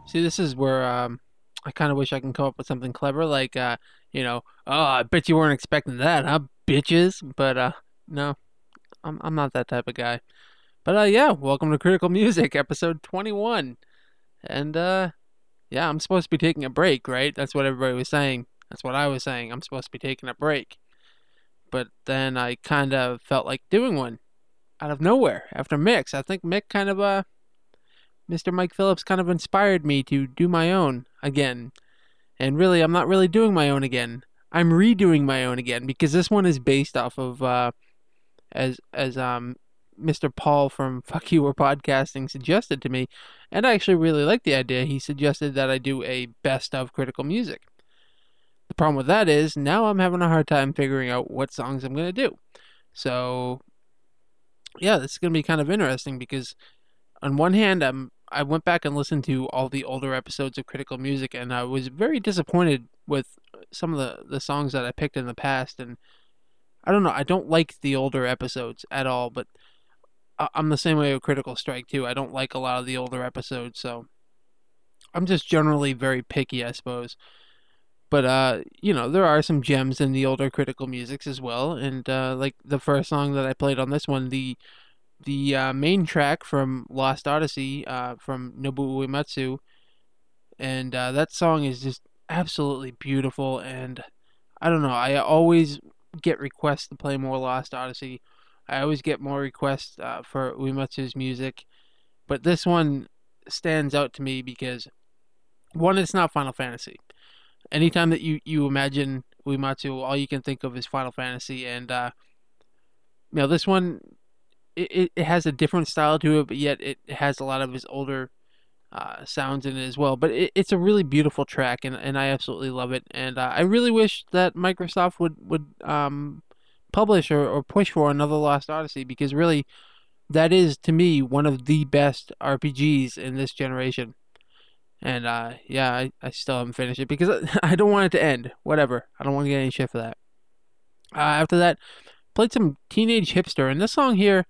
See, this is where I kind of wish I can come up with something clever, like oh, I bet you weren't expecting that, huh, bitches? But no, I'm not that type of guy. But yeah, welcome to Critical Music, episode 21. And yeah, I'm supposed to be taking a break, right? That's what everybody was saying. That's what I was saying. I'm supposed to be taking a break. But then I kind of felt like doing one out of nowhere after Mix. I think Mick kind of Mr. Mike Phillips kind of inspired me to do my own again. And really, I'm not really doing my own again. I'm redoing my own again because this one is based off of as Mr. Paul from Fuck You Or Podcasting suggested to me, and I actually really like the idea. He suggested that I do a best of critical music. The problem with that is now I'm having a hard time figuring out what songs I'm going to do. So yeah, this is going to be kind of interesting because on one hand, I went back and listened to all the older episodes of Critical Music, and I was very disappointed with some of the songs that I picked in the past. And I don't know, I don't like the older episodes at all, but I'm the same way with Critical Strike too. I don't like a lot of the older episodes, so I'm just generally very picky, I suppose. But there are some gems in the older Critical Musics as well, and like the first song that I played on this one, the main track from Lost Odyssey, from Nobuo Uematsu, and that song is just absolutely beautiful. And I don't know, I always get requests to play more Lost Odyssey. I always get more requests for Uematsu's music, but this one stands out to me because one, it's not Final Fantasy. Anytime that you imagine Uematsu, all you can think of is Final Fantasy, and this one it has a different style to it, but yet it has a lot of his older sounds in it as well. But it's a really beautiful track, and I absolutely love it. And I really wish that Microsoft would publish or push for another Lost Odyssey because really that is to me one of the best RPGs in this generation. And yeah, I still haven't finished it because I don't want it to end. Whatever, I don't want to get any shit for that. After that, played some Teenage Hipster, and this song here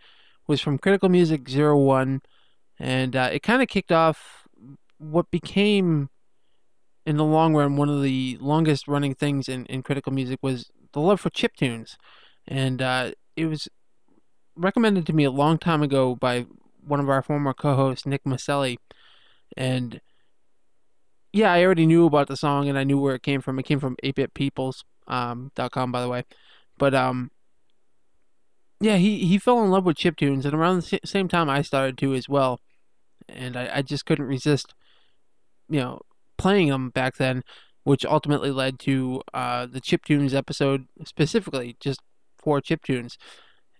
was from Critical Music 01, and it kind of kicked off what became, in the long run, one of the longest running things in Critical Music was the love for chiptunes. And it was recommended to me a long time ago by one of our former co-hosts, Nick Maselli. And yeah, I already knew about the song and I knew where it came from. It came from 8bitpeoples.com, by the way. But yeah, he fell in love with chiptunes, and around the same time I started to as well. And I just couldn't resist, you know, playing them back then, which ultimately led to the chiptunes episode specifically just for chiptunes.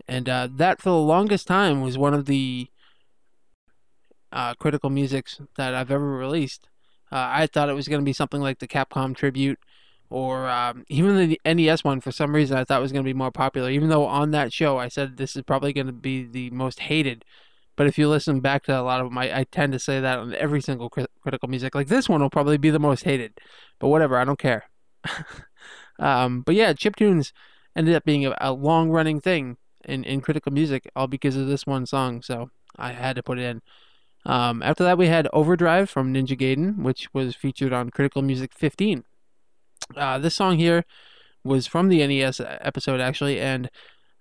And that for the longest time was one of the critical musics that I've ever released. I thought it was going to be something like the Capcom tribute, or even the NES one. For some reason, I thought was going to be more popular. Even though on that show I said this is probably going to be the most hated. But if you listen back to a lot of them, I tend to say that on every single critical music. Like this one will probably be the most hated, but whatever, I don't care. But yeah, chiptunes ended up being a long running thing in critical music, all because of this one song. So I had to put it in. After that, we had Overdrive from Ninja Gaiden, which was featured on Critical Music 15. This song here was from the NES episode, actually, and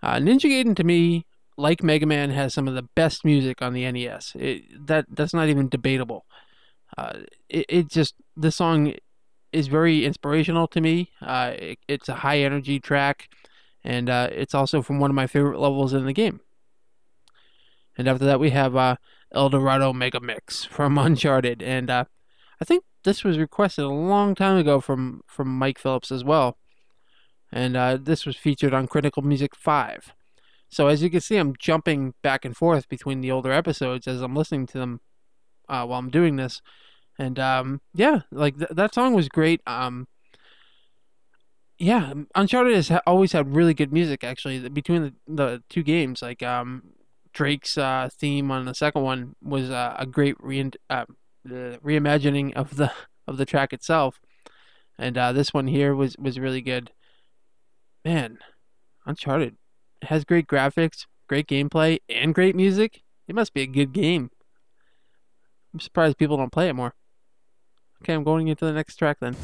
Ninja Gaiden, to me, like Mega Man, has some of the best music on the NES. That's not even debatable. It just, the song is very inspirational to me. It's a high energy track, and it's also from one of my favorite levels in the game. And after that, we have El Dorado Mega Mix from Uncharted, and I think this was requested a long time ago from Mike Phillips as well. And this was featured on Critical Music 5. So as you can see, I'm jumping back and forth between the older episodes as I'm listening to them while I'm doing this. And yeah, like that song was great. Yeah, Uncharted has always had really good music actually between the two games. Like Drake's theme on the second one was a great reimagining of the track itself, and this one here was really good. Man, Uncharted has great graphics, great gameplay, and great music. It must be a good game. I'm surprised people don't play it more. Okay, I'm going into the next track then.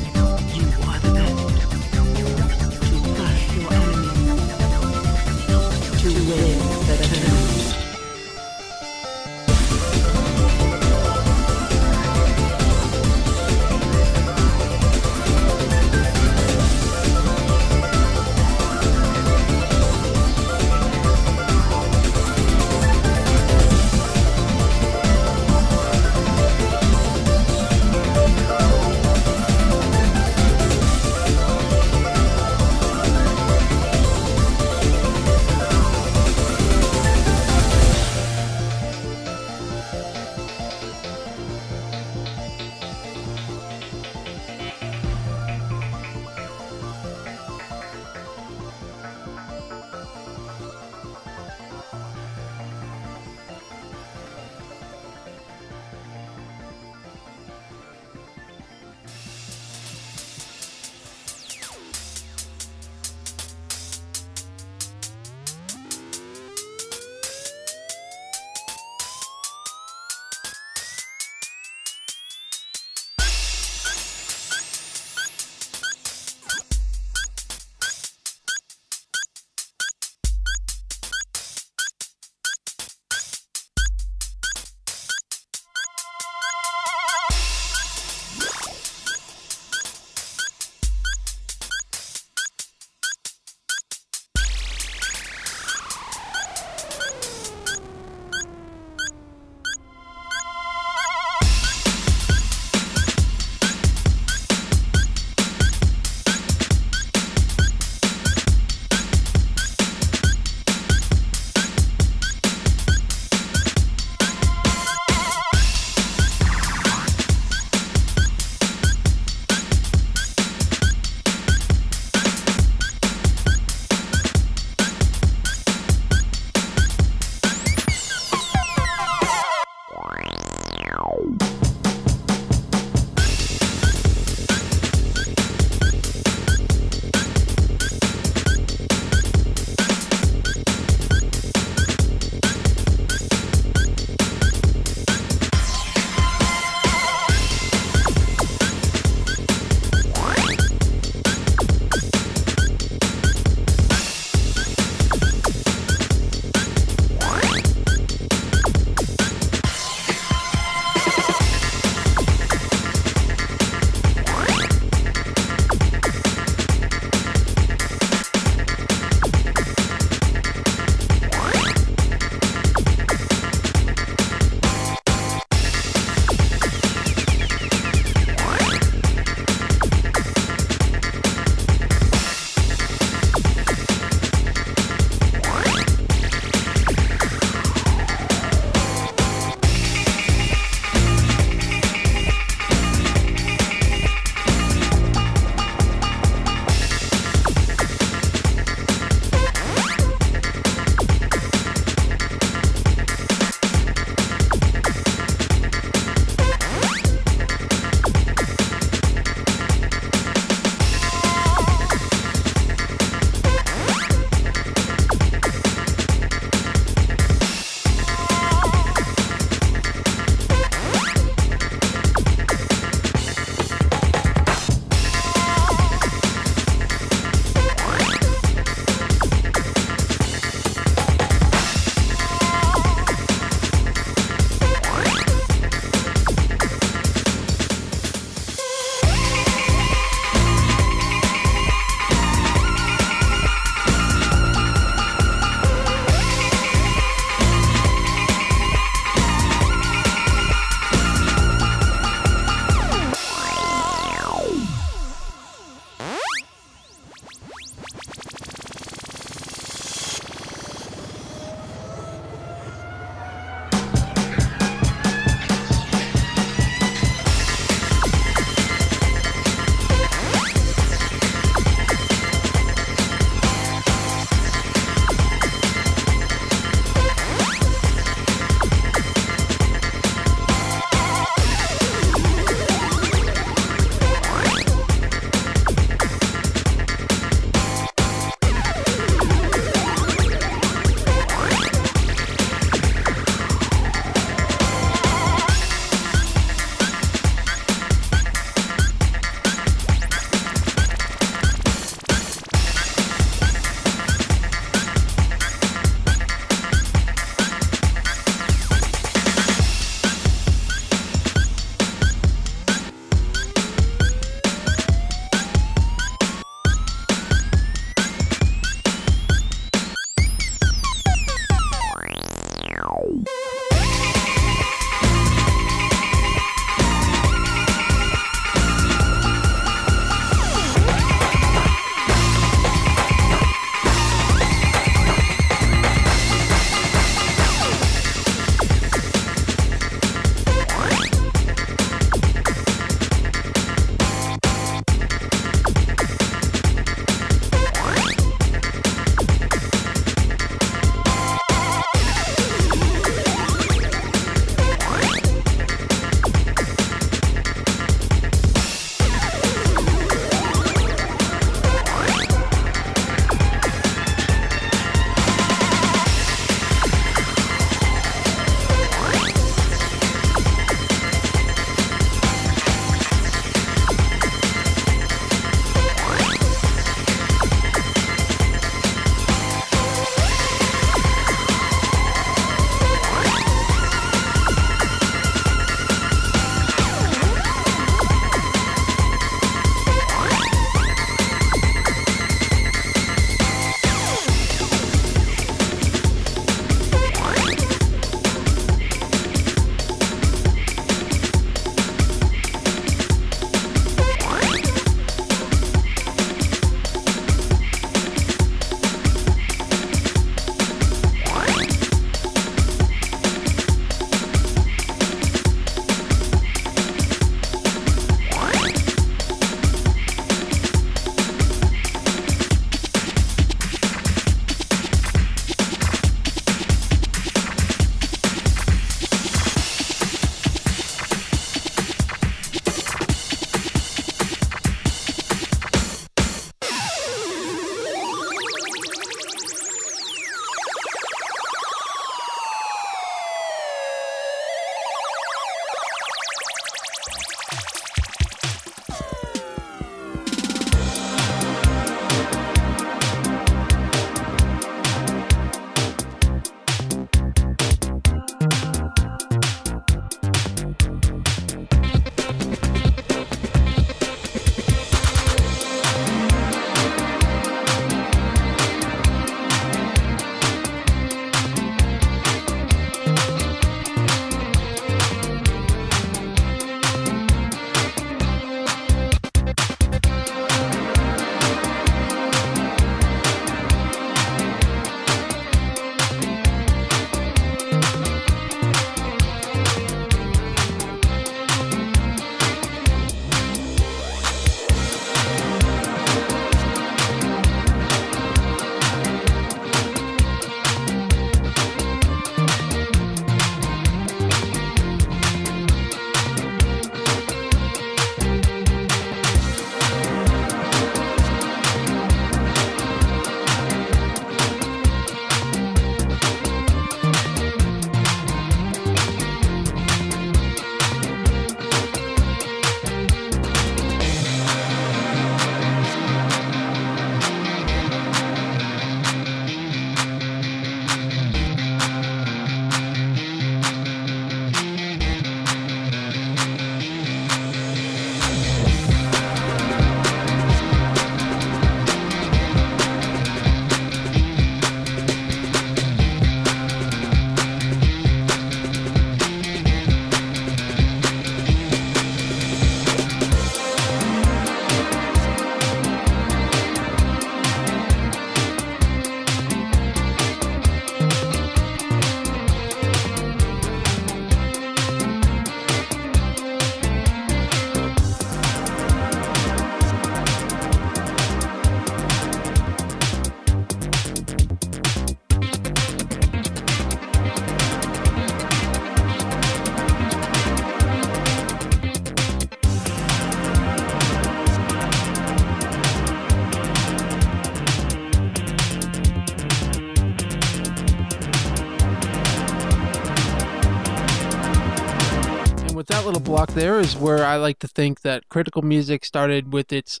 that little block there is where I like to think that critical music started with its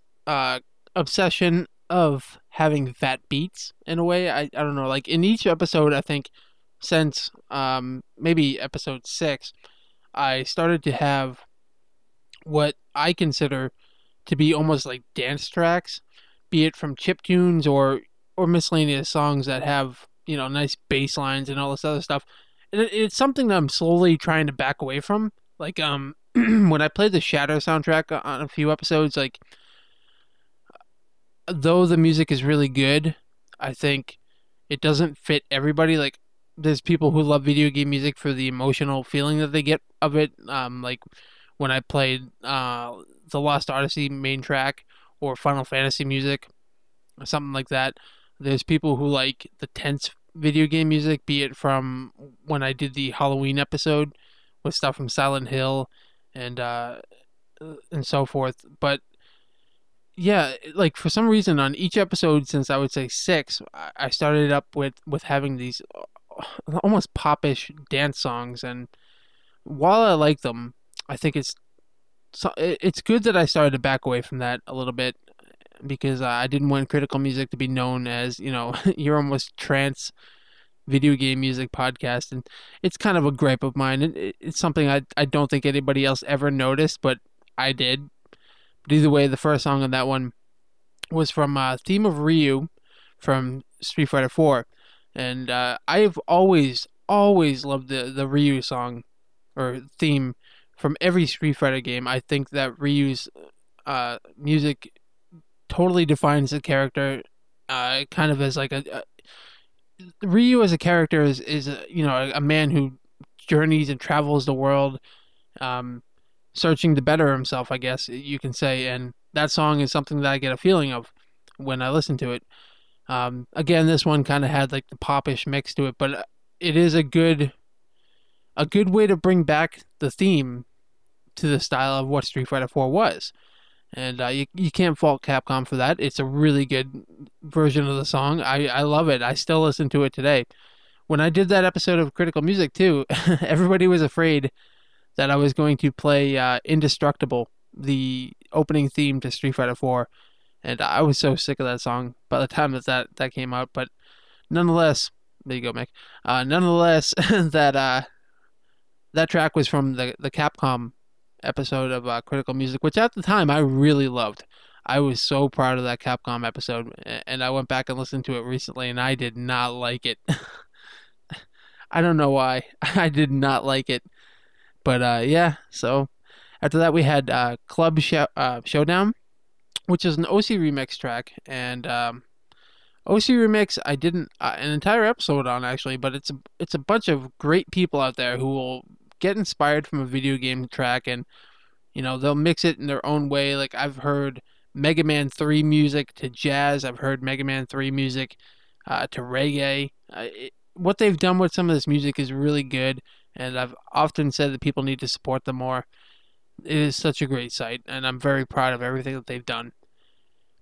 obsession of having fat beats in a way. I don't know, like in each episode, I think since maybe episode 6, I started to have what I consider to be almost like dance tracks, be it from chip tunes or miscellaneous songs that have, you know, nice bass lines and all this other stuff. And it's something that I'm slowly trying to back away from. Like when I played the Shatter soundtrack on a few episodes, like though the music is really good, I think it doesn't fit everybody. Like there's people who love video game music for the emotional feeling that they get of it. Like when I played the Lost Odyssey main track or Final Fantasy music or something like that. There's people who like the tense video game music, be it from when I did the Halloween episode with stuff from Silent Hill and so forth. But yeah, like for some reason on each episode since I would say 6, I started up with having these almost popish dance songs, and while I like them, I think it's good that I started to back away from that a little bit because I didn't want critical music to be known as, you know, you're almost trance video game music podcast, and it's kind of a gripe of mine. It's something I don't think anybody else ever noticed, but I did. But either way, the first song on that one was from Theme of Ryu from Street Fighter 4, and I've always loved the Ryu song or theme from every Street Fighter game. I think that Ryu's music totally defines the character, kind of as like Ryu as a character is you know, a man who journeys and travels the world, searching to better himself, I guess you can say. And that song is something that I get a feeling of when I listen to it. Again, this one kind of had like the popish mix to it, but it is a good way to bring back the theme to the style of what Street Fighter 4 was. And you can't fault Capcom for that. It's a really good version of the song. I love it. I still listen to it today. When I did that episode of Critical Music too, everybody was afraid that I was going to play Indestructible, the opening theme to Street Fighter 4. And I was so sick of that song by the time that came out. But nonetheless, there you go, Mick. Nonetheless, that track was from the Capcom episode of Critical Music, which at the time I really loved. I was so proud of that Capcom episode, and I went back and listened to it recently, and I did not like it. I don't know why. I did not like it. But yeah, so after that we had Club Showdown, which is an OC remix track, and OC remix I didn't an entire episode on actually, but it's a bunch of great people out there who will get inspired from a video game track, and you know, they'll mix it in their own way. Like I've heard Mega Man 3 music to jazz. I've heard Mega Man 3 music to reggae. What they've done with some of this music is really good, and I've often said that people need to support them more. It is such a great site, and I'm very proud of everything that they've done.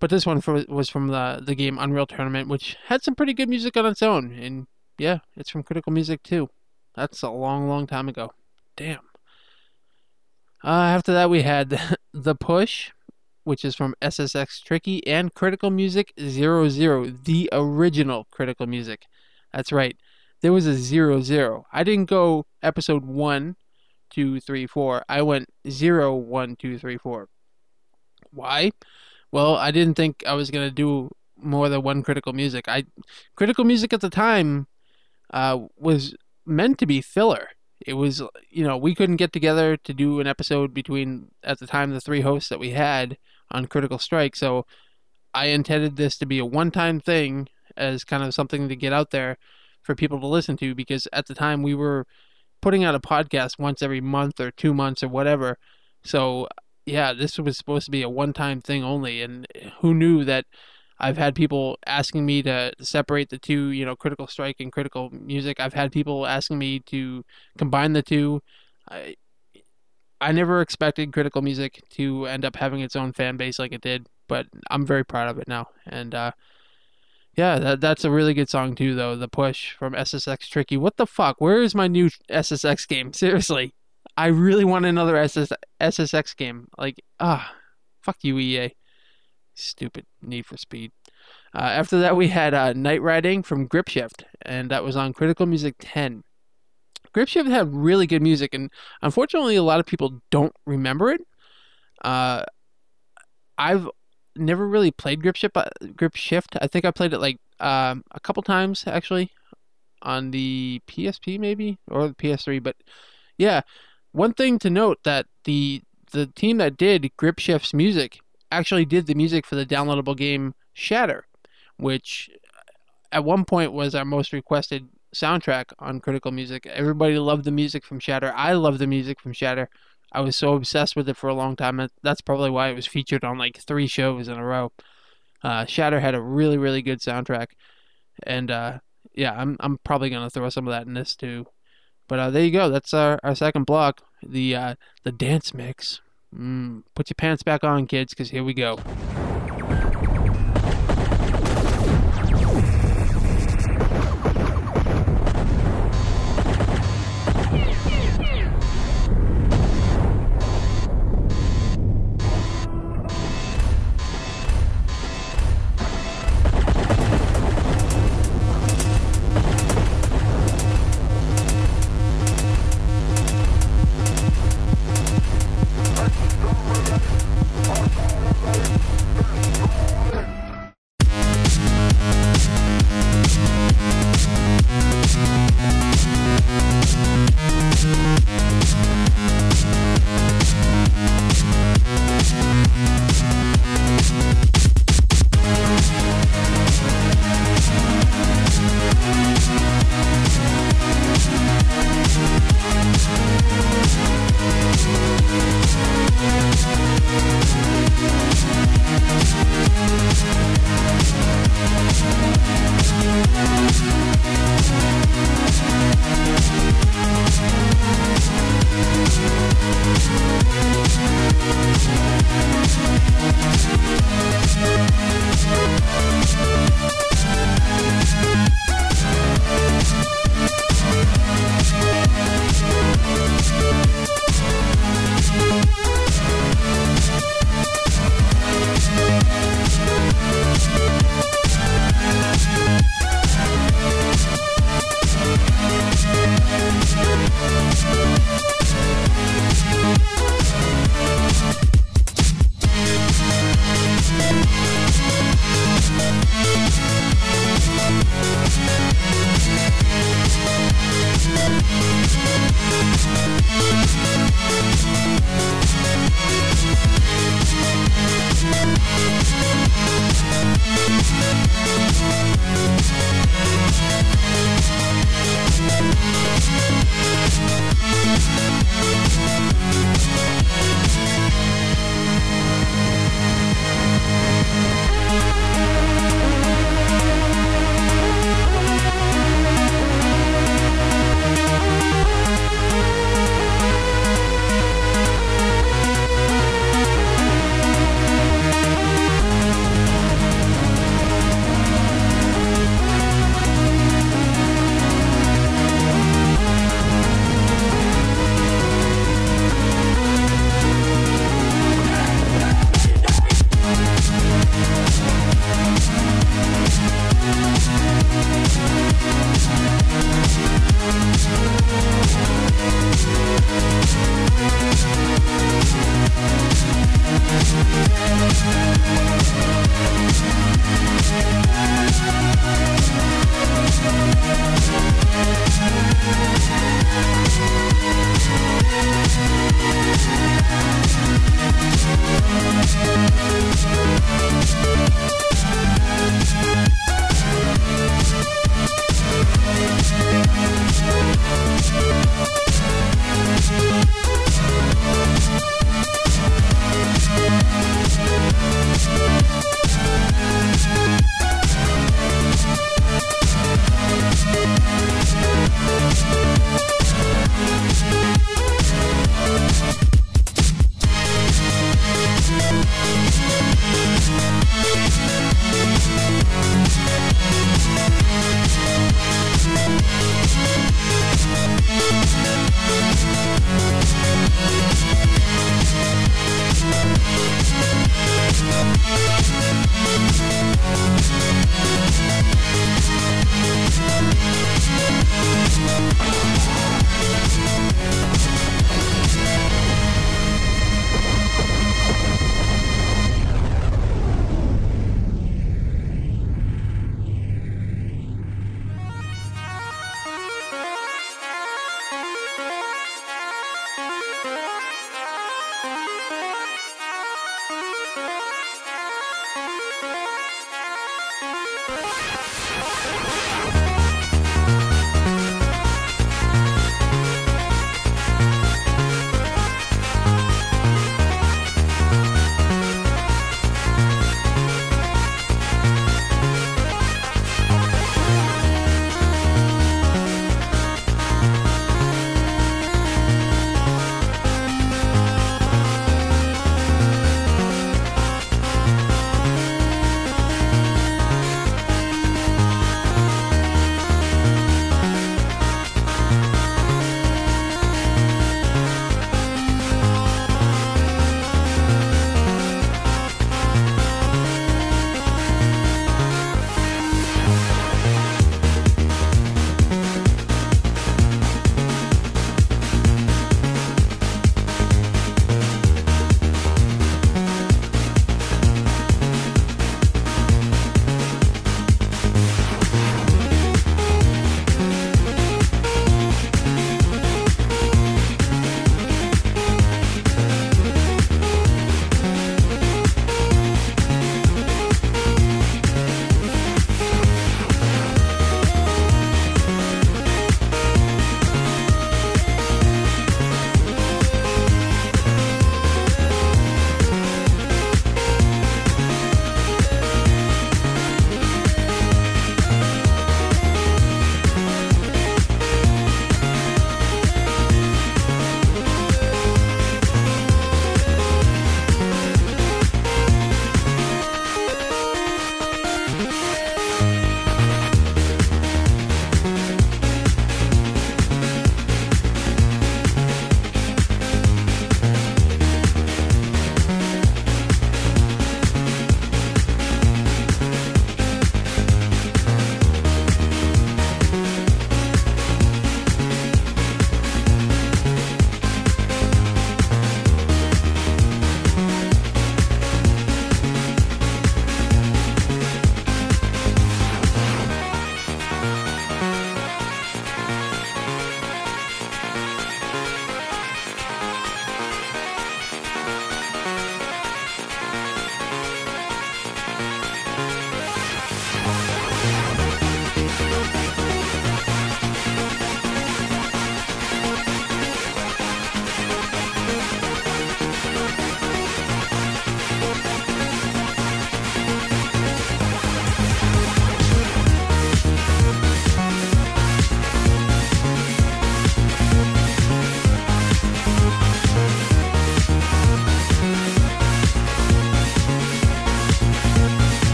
But this one was from the game Unreal Tournament, which had some pretty good music on its own. And yeah, it's from Critical Music too. That's a long, long time ago. Damn. After that, we had The Push, which is from SSX Tricky, and Critical Music 00, the original Critical Music. That's right. There was a 00. I didn't go episode 1, 2, 3, 4. I went 0, 1, 2, 3, 4. Why? Well, I didn't think I was going to do more than one Critical Music. Critical Music at the time was meant to be filler. It was, you know, we couldn't get together to do an episode between, at the time, the 3 hosts that we had on Critical Strike, so I intended this to be a one-time thing as kind of something to get out there for people to listen to, because at the time we were putting out a podcast once every month or 2 months or whatever. So yeah, this was supposed to be a one-time thing only, and who knew that I've had people asking me to separate the two, you know, Critical Strike and Critical Music. I've had people asking me to combine the two. I never expected Critical Music to end up having its own fan base like it did, but I'm very proud of it now. And yeah, that's a really good song too, though. The Push from SSX Tricky. What the fuck? Where is my new SSX game? Seriously. I really want another SSX game. Like, fuck you, EA. Stupid Need for Speed. After that, we had Night Riding from GripShift, and that was on Critical Music 10. GripShift had really good music, and unfortunately, a lot of people don't remember it. I've never really played GripShift. I think I played it like a couple times actually on the PSP maybe or the PS3. But yeah, one thing to note that the team that did GripShift's music actually did the music for the downloadable game Shatter, which at one point was our most requested soundtrack on Critical Music. Everybody loved the music from Shatter. I love the music from Shatter. I was so obsessed with it for a long time. That's probably why it was featured on like 3 shows in a row. Shatter had a really, really good soundtrack, and yeah, I'm probably gonna throw some of that in this too. But there you go. That's our second block, the dance mix. Put your pants back on, kids, because here we go.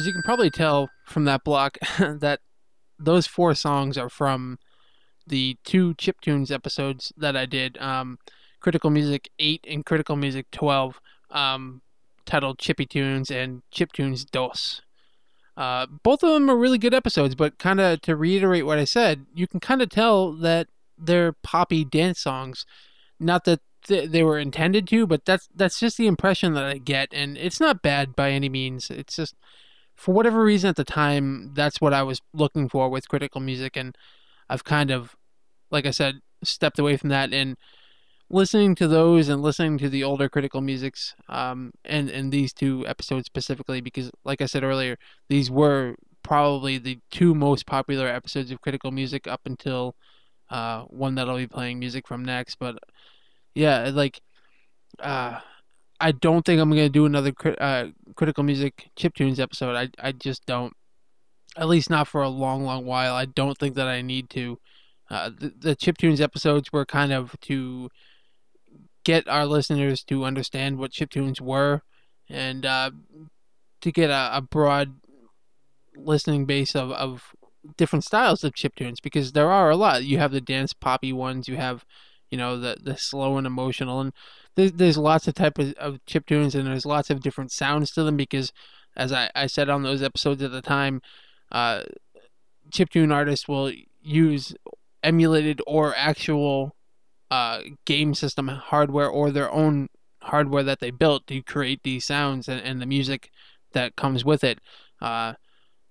as you can probably tell from that block, that those 4 songs are from the 2 chiptunes episodes that I did, Critical Music 8 and Critical Music 12, titled Chippy Tunes and Chiptunes Dos. Both of them are really good episodes, but kind of to reiterate what I said, you can kind of tell that they're poppy dance songs. Not that they were intended to, but that's just the impression that I get, and it's not bad by any means. It's just, for whatever reason at the time, that's what I was looking for with critical music, and I've kind of, like I said, stepped away from that, and listening to those and listening to the older critical musics, and these 2 episodes specifically, because like I said earlier, these were probably the 2 most popular episodes of critical music up until one that I'll be playing music from next. But yeah, like, I don't think I'm gonna do another critical music chiptunes episode. I just don't, at least not for a long while. I don't think that I need to. The chiptunes episodes were kind of to get our listeners to understand what chiptunes were, and to get a broad listening base of different styles of chiptunes, because there are a lot. You have the dance poppy ones, you have, the slow and emotional, and there's lots of types of chiptunes, and there's lots of different sounds to them, because as I said on those episodes at the time, chiptune artists will use emulated or actual game system hardware, or their own hardware that they built to create these sounds and the music that comes with it.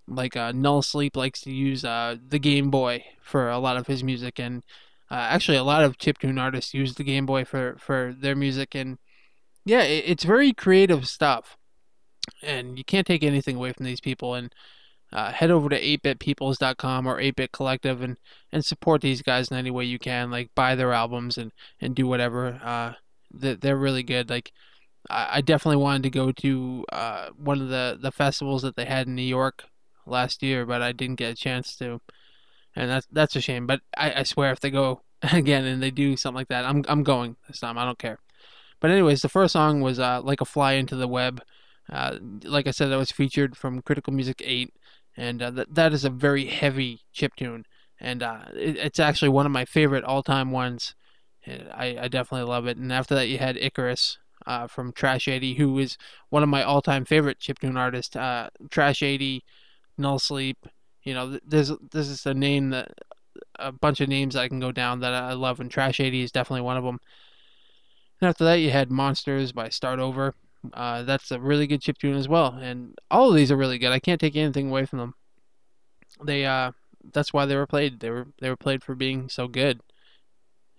Like Null Sleep likes to use the Game Boy for a lot of his music, and actually a lot of chiptune artists use the Game Boy for their music, and yeah, it's very creative stuff, and you can't take anything away from these people. And head over to 8bitpeoples.com or 8bit Collective, and support these guys in any way you can. Like, buy their albums and do whatever. They're really good. Like, I definitely wanted to go to one of the festivals that they had in New York last year, but I didn't get a chance to, and that's a shame. But I swear, if they go again and they do something like that, I'm going this time. I don't care. But anyways, the first song was Like a Fly into the Web. Like I said, that was featured from Critical Music 8, and that is a very heavy chiptune, and it's actually one of my favorite all-time ones. I definitely love it. And after that, you had Icarus from Trash 80, who is one of my all-time favorite chiptune artists. Trash 80, Null Sleep, there's just a bunch of names I can go down that I love, and Trash 80 is definitely one of them. And after that, you had Monsters by Start Over. That's a really good chiptune as well, and all of these are really good. I can't take anything away from them. That's why they were played. They were played for being so good.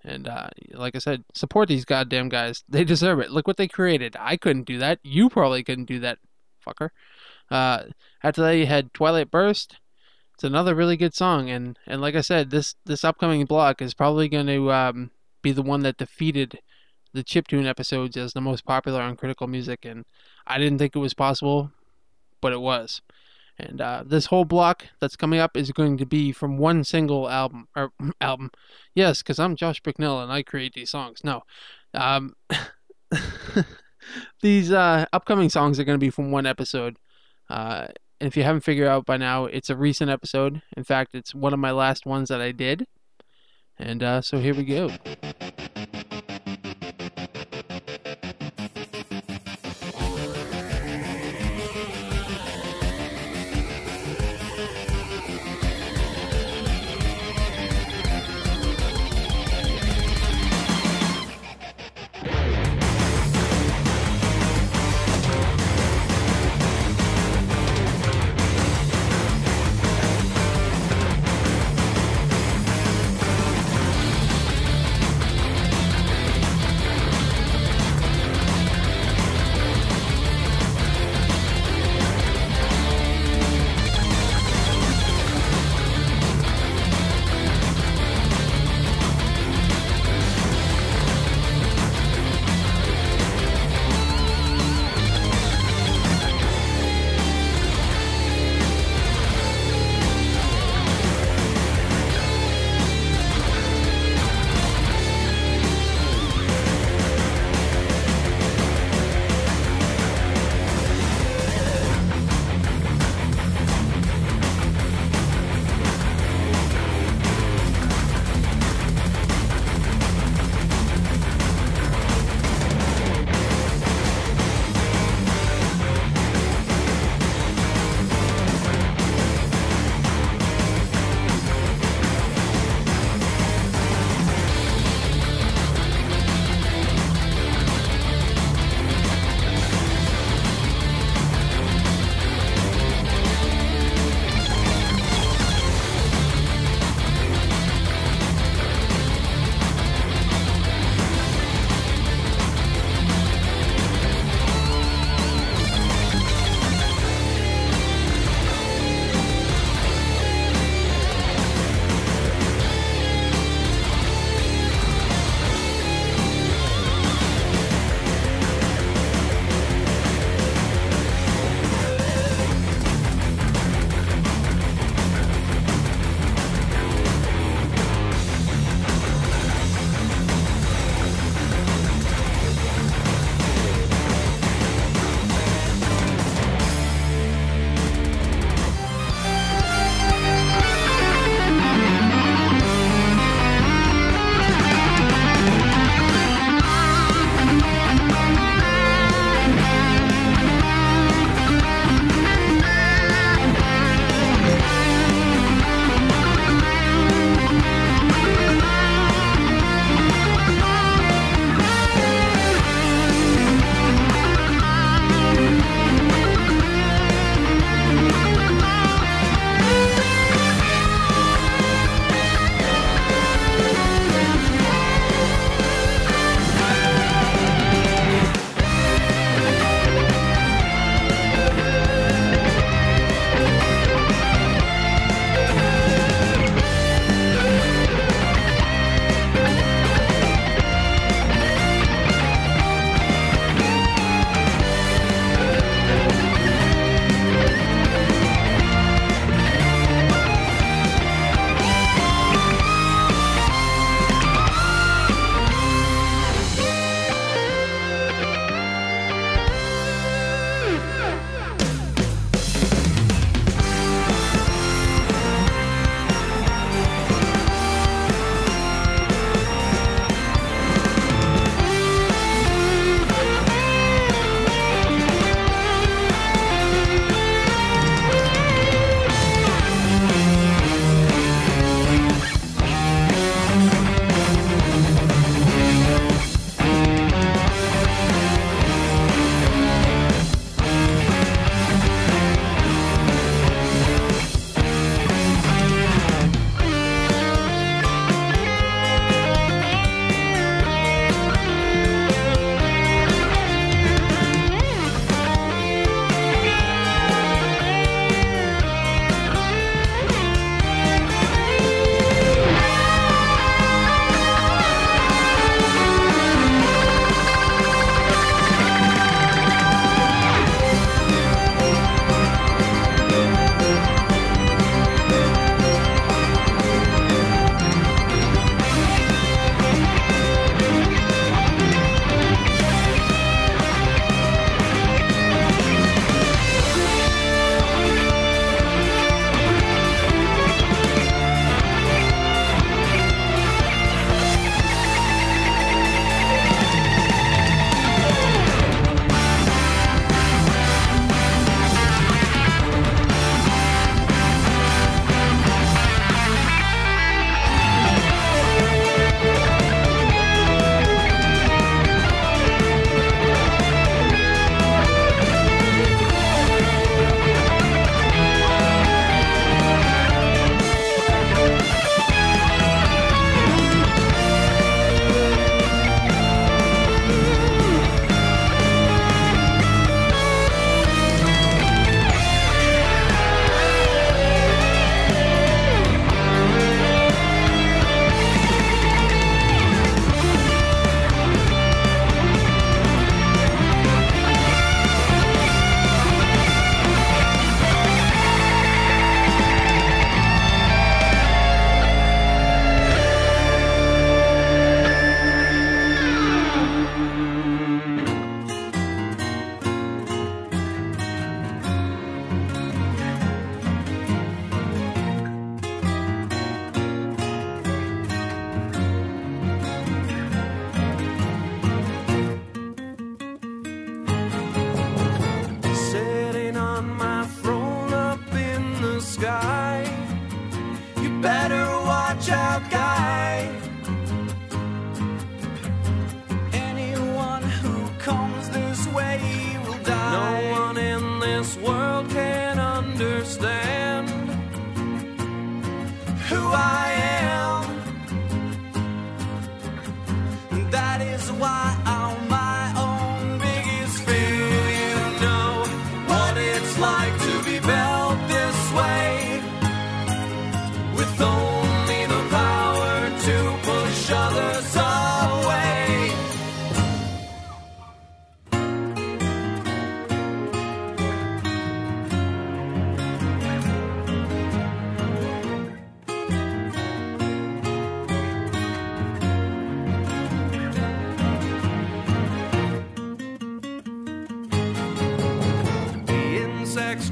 And like I said, support these goddamn guys. They deserve it. Look what they created. I couldn't do that. You probably couldn't do that, fucker. After that, you had Twilight Burst. It's another really good song, and like I said, this upcoming block is probably going to be the one that defeated the chiptune episodes as the most popular on Critical Music, and I didn't think it was possible, but it was. And this whole block that's coming up is going to be from one single album. Yes, because I'm Josh Bicknell and I create these songs. No. These upcoming songs are going to be from one episode. And if you haven't figured out by now, it's a recent episode. In fact, it's one of my last ones that I did. And so here we go.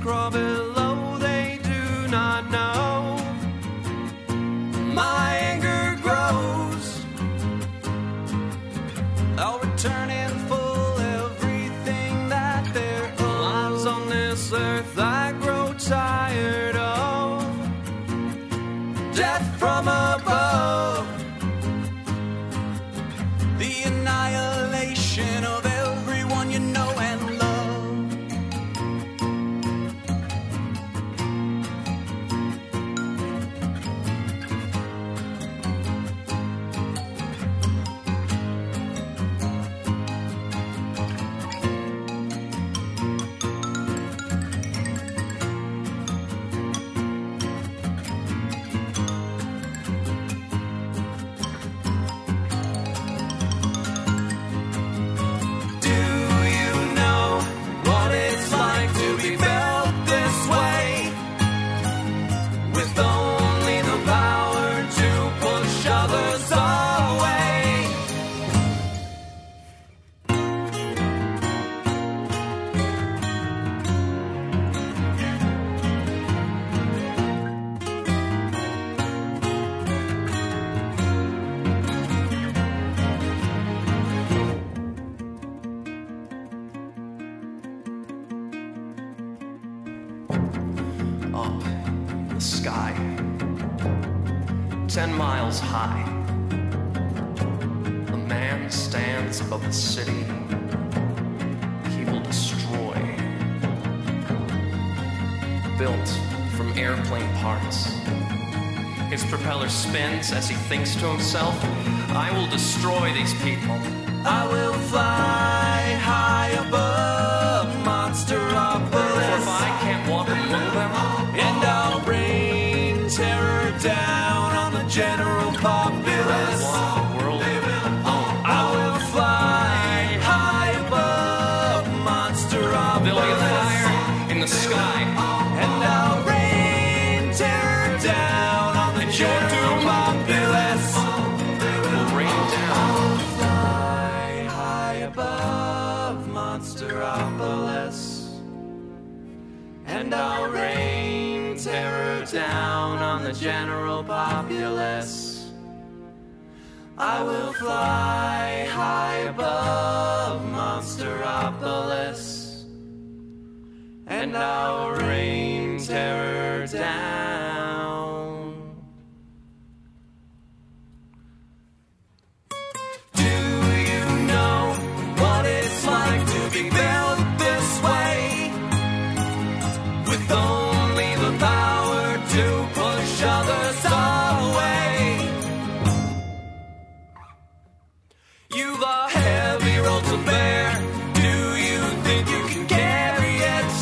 crawl below, they do not know. My anger grows, I'll return in full everything that there lies on this earth. I grow tired of death from above, the annihilation of everyone you know and love. Up in the sky, 10 miles high, a man stands above the city he will destroy. Built from airplane parts, his propeller spins as he thinks to himself, I will destroy these people. I will fly high above Monsteropolis, for if I can't walk among them, and I'll rain terror down on the general populace. I will fly high above Monsteropolis. There'll be a fire in the sky, and I'll rain terror down on the general populace. Will rain down. Fly high above Monsteropolis, and I'll rain terror down on the general populace. I will fly high above Monsteropolis, and I'll rain terror down. Do you know what it's like to be built this way, with only the power to push others away? You've a heavy road to bear. Do you think you can carry it?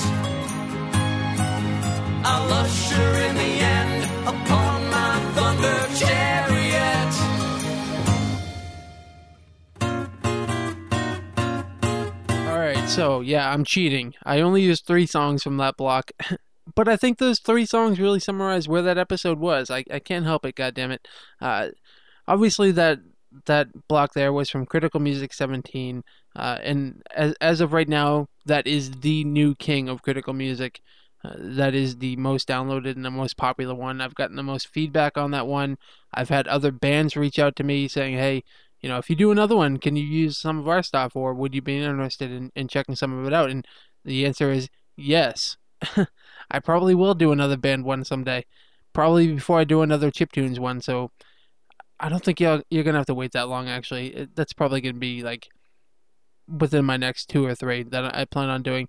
I'll usher in the end upon my thunder chariot. Alright, so yeah, I'm cheating. I only used 3 songs from that block. But I think those 3 songs really summarize where that episode was. I can't help it, goddammit. Obviously that block there was from Critical Music 17, and as of right now, that is the new king of Critical Music. That is the most downloaded and the most popular one. I've gotten the most feedback on that one. I've had other bands reach out to me saying, hey, you know, if you do another one, can you use some of our stuff, or would you be interested in checking some of it out? And the answer is yes. I probably will do another band one someday, probably before I do another chiptunes one, so I don't think you're gonna have to wait that long. Actually, that's probably gonna be like within my next 2 or 3 that I plan on doing.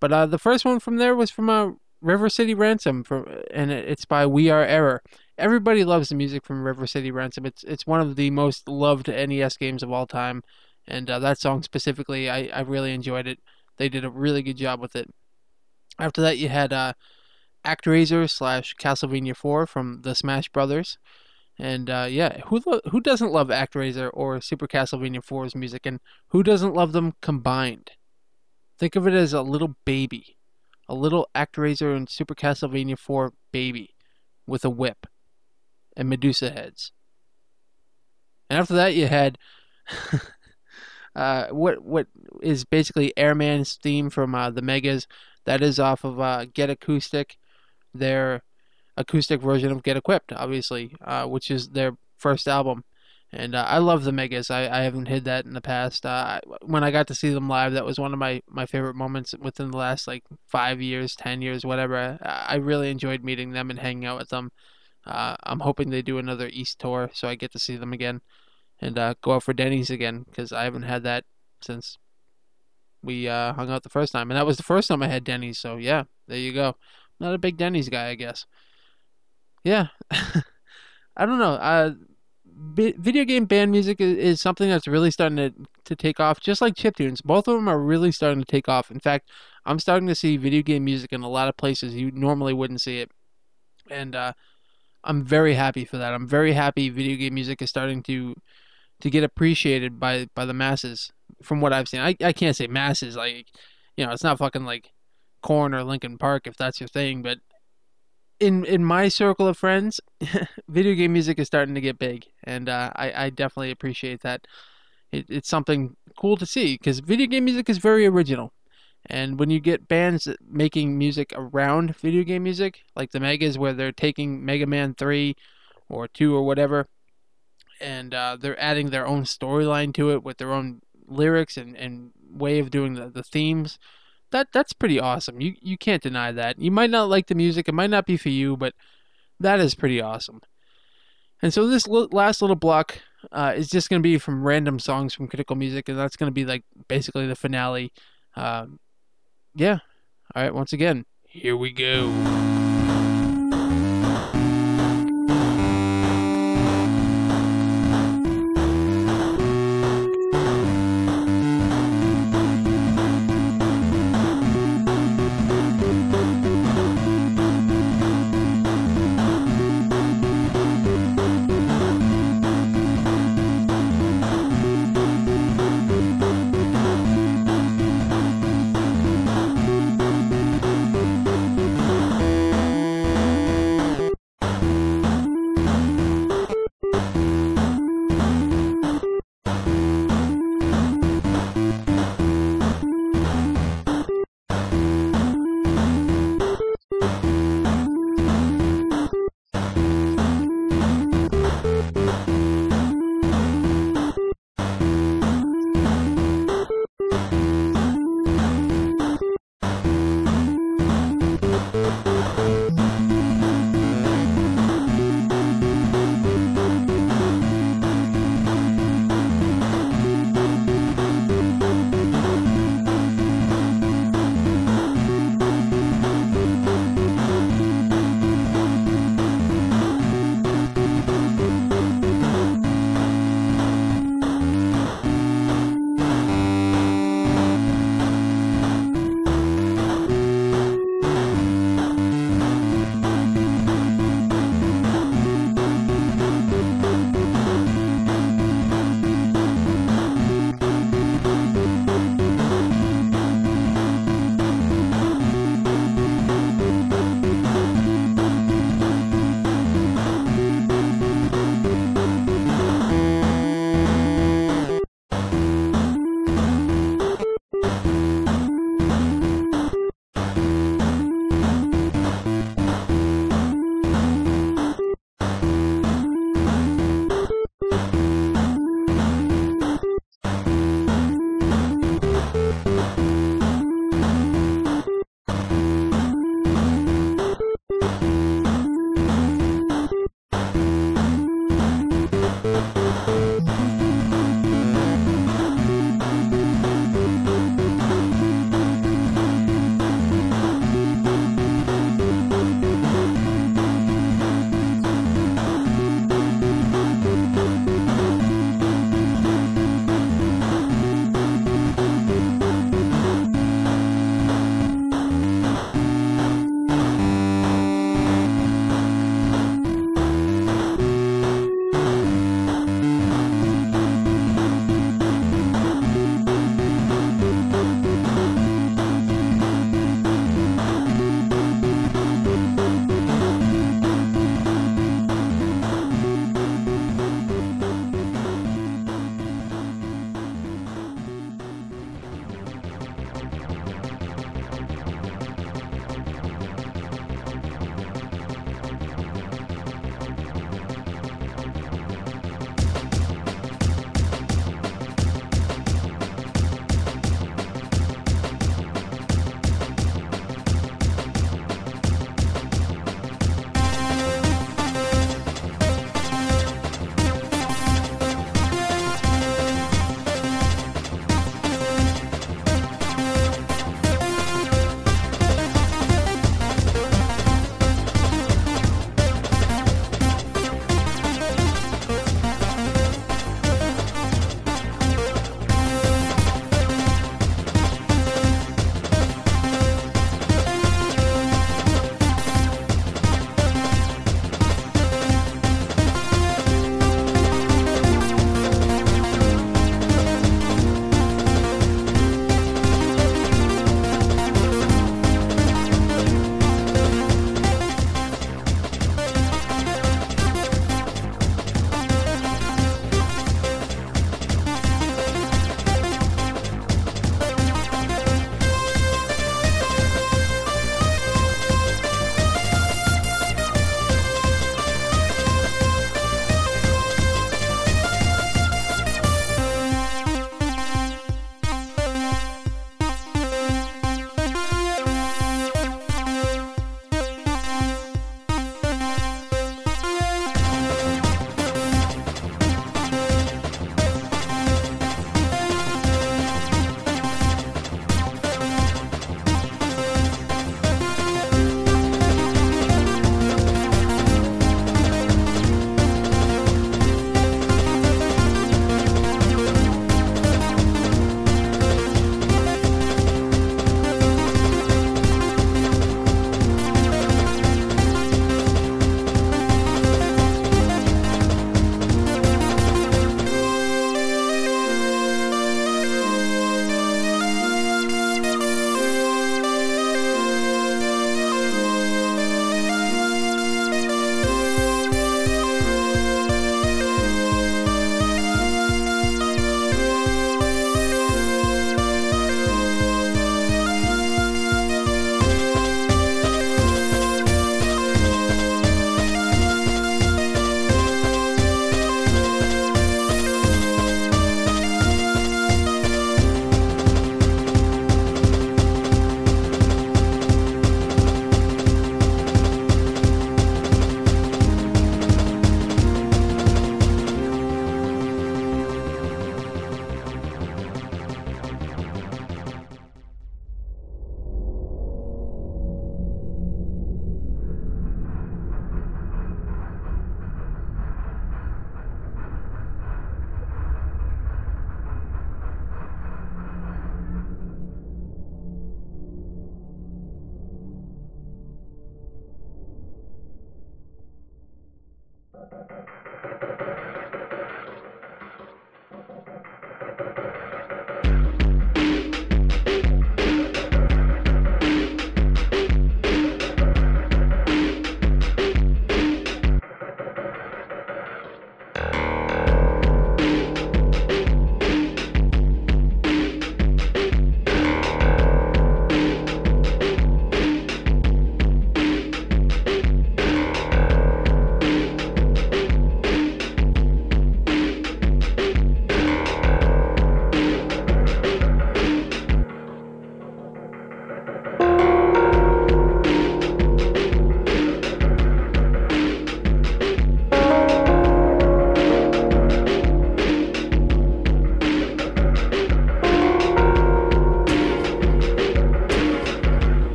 But the first one from there was from River City Ransom, and it's by We Are Error. Everybody loves the music from River City Ransom. It's one of the most loved NES games of all time, and that song specifically, I really enjoyed it. They did a really good job with it. After that, you had ActRaiser / Castlevania 4 from the Smash Brothers. And yeah, who doesn't love ActRaiser or Super Castlevania 4's music, and who doesn't love them combined? Think of it as a little baby, a little ActRaiser and Super Castlevania 4 baby with a whip and Medusa heads. And after that, you had what is basically Airman's theme from the Megas. That is off of Get Acoustic, their acoustic version of Get Equipped, obviously, which is their first album. And I love the Megas. I haven't hid that in the past. When I got to see them live, that was one of my favorite moments within the last like 5 years, 10 years, whatever. I really enjoyed meeting them and hanging out with them. I'm hoping they do another East tour so I get to see them again and go out for Denny's again because I haven't had that since we hung out the first time. And that was the first time I had Denny's. So yeah, there you go. Not a big Denny's guy, I guess. Yeah. I don't know. Video game band music is something that's really starting to take off, just like chiptunes. Both of them are really starting to take off. In fact, I'm starting to see video game music in a lot of places you normally wouldn't see it. And I'm very happy for that. I'm very happy video game music is starting to get appreciated by the masses from what I've seen. I can't say masses, like, it's not fucking like Korn or Linkin Park if that's your thing, but in my circle of friends, video game music is starting to get big, and I definitely appreciate that. It's something cool to see because video game music is very original, and when you get bands making music around video game music, like the Megas, where they're taking Mega Man 3 or 2 or whatever, and they're adding their own storyline to it with their own lyrics and way of doing the themes. That's pretty awesome. You can't deny that. You might not like the music, it might not be for you, but that is pretty awesome. And so this last little block is just going to be from random songs from Critical Music, and that's going to be like basically the finale. Yeah. All right, once again, here we go.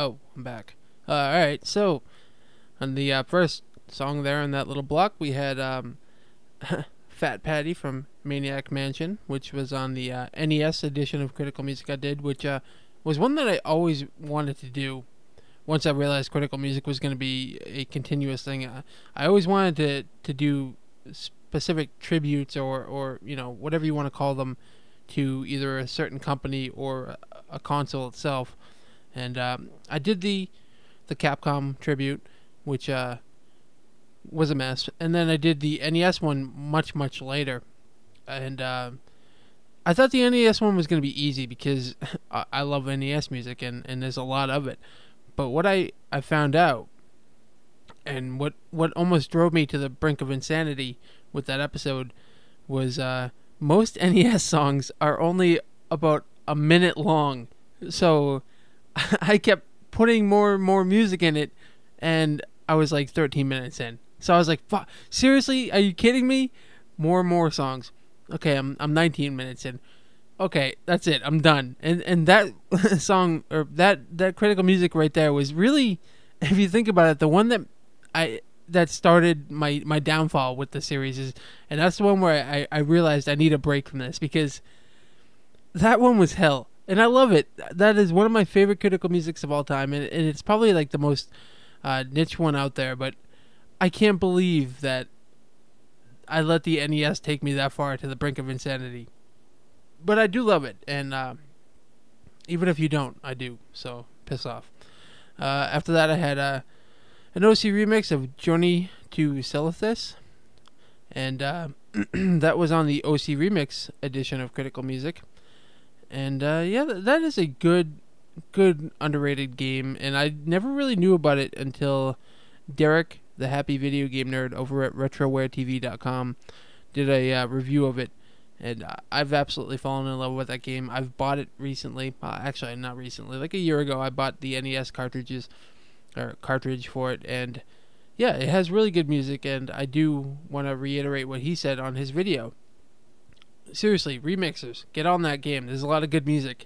Oh, I'm back. Alright, so on the first song there in that little block, we had Fat Patty from Maniac Mansion, which was on the NES edition of Critical Music I did, which was one that I always wanted to do. Once I realized Critical Music was going to be a continuous thing, I always wanted to do specific tributes or whatever you want to call them to either a certain company or a console itself. And I did the Capcom tribute, which was a mess. And then I did the NES one much later. And I thought the NES one was going to be easy because I love NES music and there's a lot of it. But what I found out, and what almost drove me to the brink of insanity with that episode, was most NES songs are only about a minute long. So I kept putting more and more music in it, and I was like 13 minutes in. So I was like, fuck, seriously? Are you kidding me? More and more songs. Okay, I'm 19 minutes in. Okay, that's it. I'm done. And that song, or that Critical Music right there was really, if you think about it, the one that started my downfall with the series is, and that's the one where I realized I need a break from this, because that one was hell. And I love it. That is one of my favorite Critical Musics of all time, and it's probably like the most niche one out there, but I can't believe that I let the NES take me that far to the brink of insanity. But I do love it, and even if you don't, I do, so piss off. After that, I had an OC remix of Journey to Szliszka, and that was on the OC Remix edition of Critical Music. And yeah, that is a good underrated game, and I never really knew about it until Derek, the happy video game nerd over at RetrowareTV.com, did a review of it. And I've absolutely fallen in love with that game. I've bought it recently. Actually, not recently. Like a year ago, I bought the NES cartridge for it. And yeah, it has really good music. And I do want to reiterate what he said on his video. Seriously, remixers, get on that game. There's a lot of good music.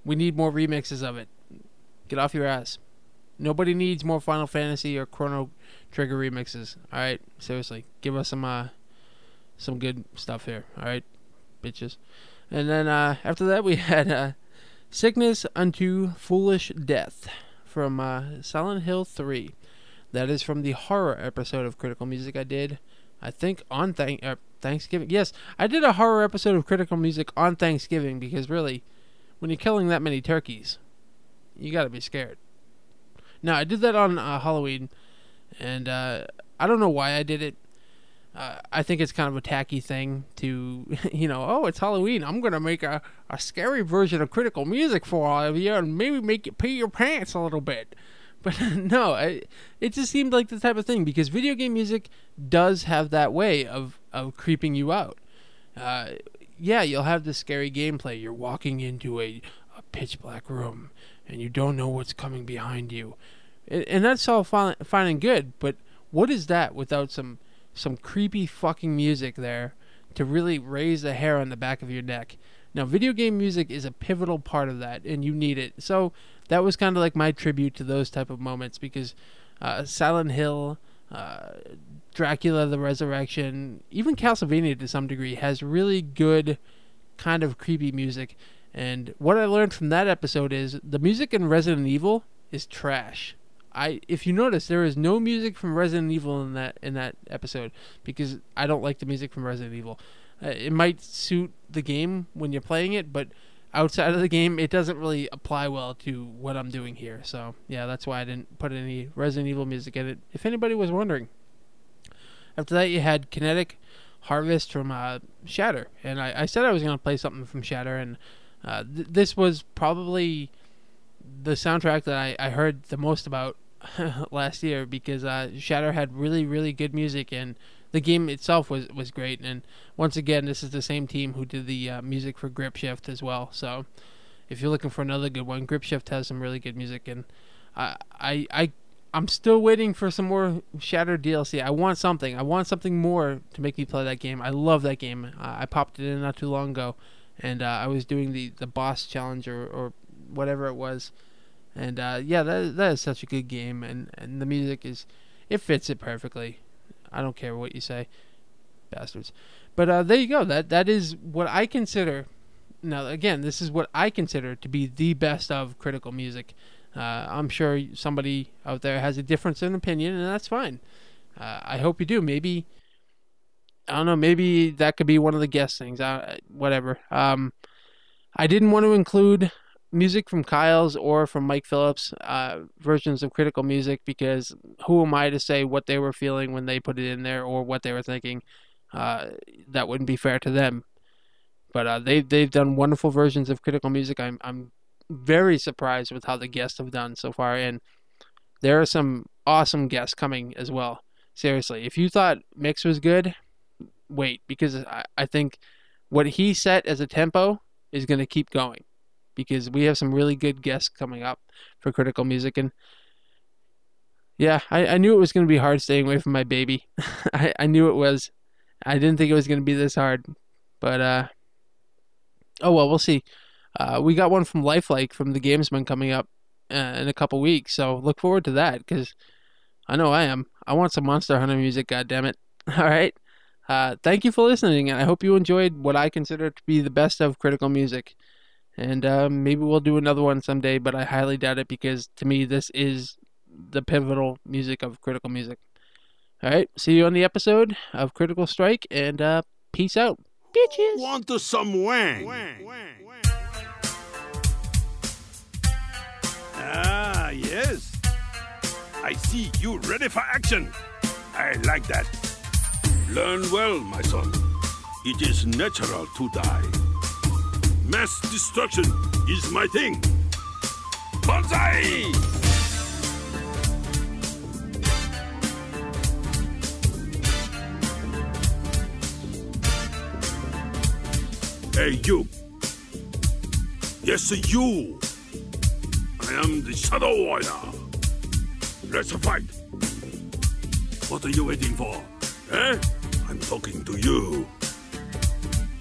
We need more remixes of it. Get off your ass. Nobody needs more Final Fantasy or Chrono Trigger remixes. Alright, seriously, give us some good stuff here. Alright, bitches. And then after that we had Sickness Unto Foolish Death from Silent Hill 3. That is from the horror episode of Critical Music I did, I think, on Thanksgiving. Yes, I did a horror episode of Critical Music on Thanksgiving, because really, when you're killing that many turkeys, you gotta be scared. Now, I did that on Halloween, and I don't know why I did it. I think it's kind of a tacky thing to, oh, it's Halloween, I'm going to make a scary version of Critical Music for all of you and maybe make you pee your pants a little bit. But no, it just seemed like the type of thing, because video game music does have that way of creeping you out. Yeah, you'll have the scary gameplay. You're walking into a pitch black room, and you don't know what's coming behind you. And that's all fine and good, but what is that without some creepy fucking music there to really raise the hair on the back of your neck? Now, video game music is a pivotal part of that, and you need it. So that was kind of like my tribute to those type of moments, because Silent Hill, Dracula the Resurrection, even Castlevania to some degree has really good kind of creepy music. And what I learned from that episode is the music in Resident Evil is trash. If you notice, there is no music from Resident Evil in that episode, because I don't like the music from Resident Evil. It might suit the game when you're playing it, but outside of the game, it doesn't really apply well to what I'm doing here. So yeah, that's why I didn't put any Resident Evil music in it, if anybody was wondering. After that, you had Kinetic Harvest from Shatter, and I said I was going to play something from Shatter, and this was probably the soundtrack that I heard the most about last year, because Shatter had really good music, and the game itself was great. And once again, this is the same team who did the music for GripShift as well. So if you're looking for another good one, GripShift has some really good music, and I'm still waiting for some more Shatter DLC. I want something more to make me play that game. I love that game. I popped it in not too long ago, and I was doing the boss challenge or whatever it was, And yeah, that is such a good game, and the music it fits it perfectly. I don't care what you say, bastards. But there you go. That is what I consider. Now, again, this is what I consider to be the best of critical music. I'm sure somebody out there has a difference in opinion, and that's fine. I hope you do. Maybe, I don't know, maybe that could be one of the guest things. Whatever. I didn't want to include music from Kyle's or from Mike Phillips' versions of critical music because who am I to say what they were feeling when they put it in there or what they were thinking? That wouldn't be fair to them. But they've done wonderful versions of critical music. I'm very surprised with how the guests have done so far, and there are some awesome guests coming as well. Seriously, if you thought Mix was good, wait, because I think what he set as a tempo is going to keep going, because we have some really good guests coming up for critical music. And yeah, I knew it was going to be hard staying away from my baby. I knew it was. I didn't think it was going to be this hard, but oh well, we'll see. We got one from Lifelike from the Gamesman coming up in a couple weeks, so look forward to that, because I know I am. I want some Monster Hunter music, goddammit. All right. Thank you for listening, and I hope you enjoyed what I consider to be the best of critical music. And maybe we'll do another one someday, but I highly doubt it, because to me this is the pivotal music of critical music. All right. See you on the episode of Critical Strike, and peace out. Bitches. Want some wang? Ah, yes. I see you ready for action. I like that. Learn well, my son. It is natural to die. Mass destruction is my thing. Banzai! Hey, you. Yes, you. I am the Shadow Warrior. Let's fight. What are you waiting for? Eh? I'm talking to you.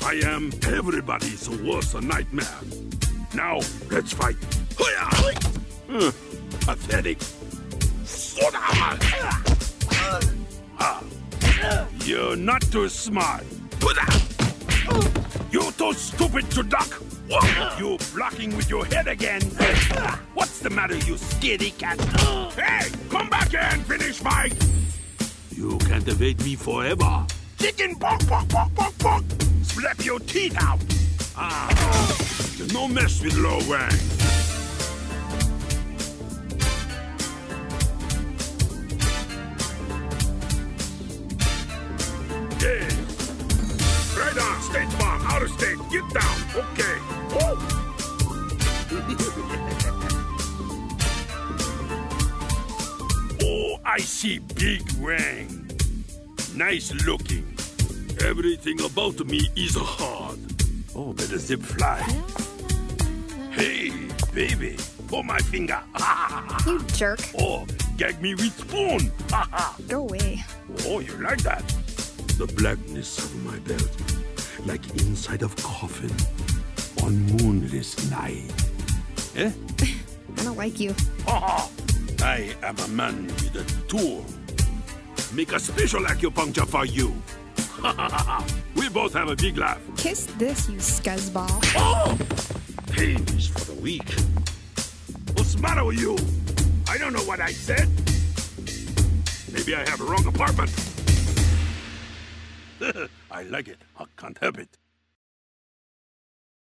I am everybody's worst nightmare. Now, let's fight. Pathetic. You're not too smart. You too stupid to duck. You blocking with your head again. What's the matter, you scaredy cat? Hey, come back here and finish fight. You can't evade me forever. Chicken pok pok pok pok pok. Slap your teeth out. No mess with Lo Wang. Yeah. Right on, State Farm, outer state. Get down. Okay. Woo. Oh, I see Big Wang. Nice looking. Everything about me is hard. Oh, better zip fly. Hey, baby, pull my finger. You jerk. Oh, gag me with spoon. Go away. Oh, you like that? The blackness of my belt, like inside of coffin on moonless night. Eh? I don't like you. I am a man with a tool. Make a special acupuncture for you. We both have a big laugh. Kiss this, you scuzzball. Oh! Pain is for the weak. What's the matter with you? I don't know what I said. Maybe I have a wrong apartment. I like it. I can't help it.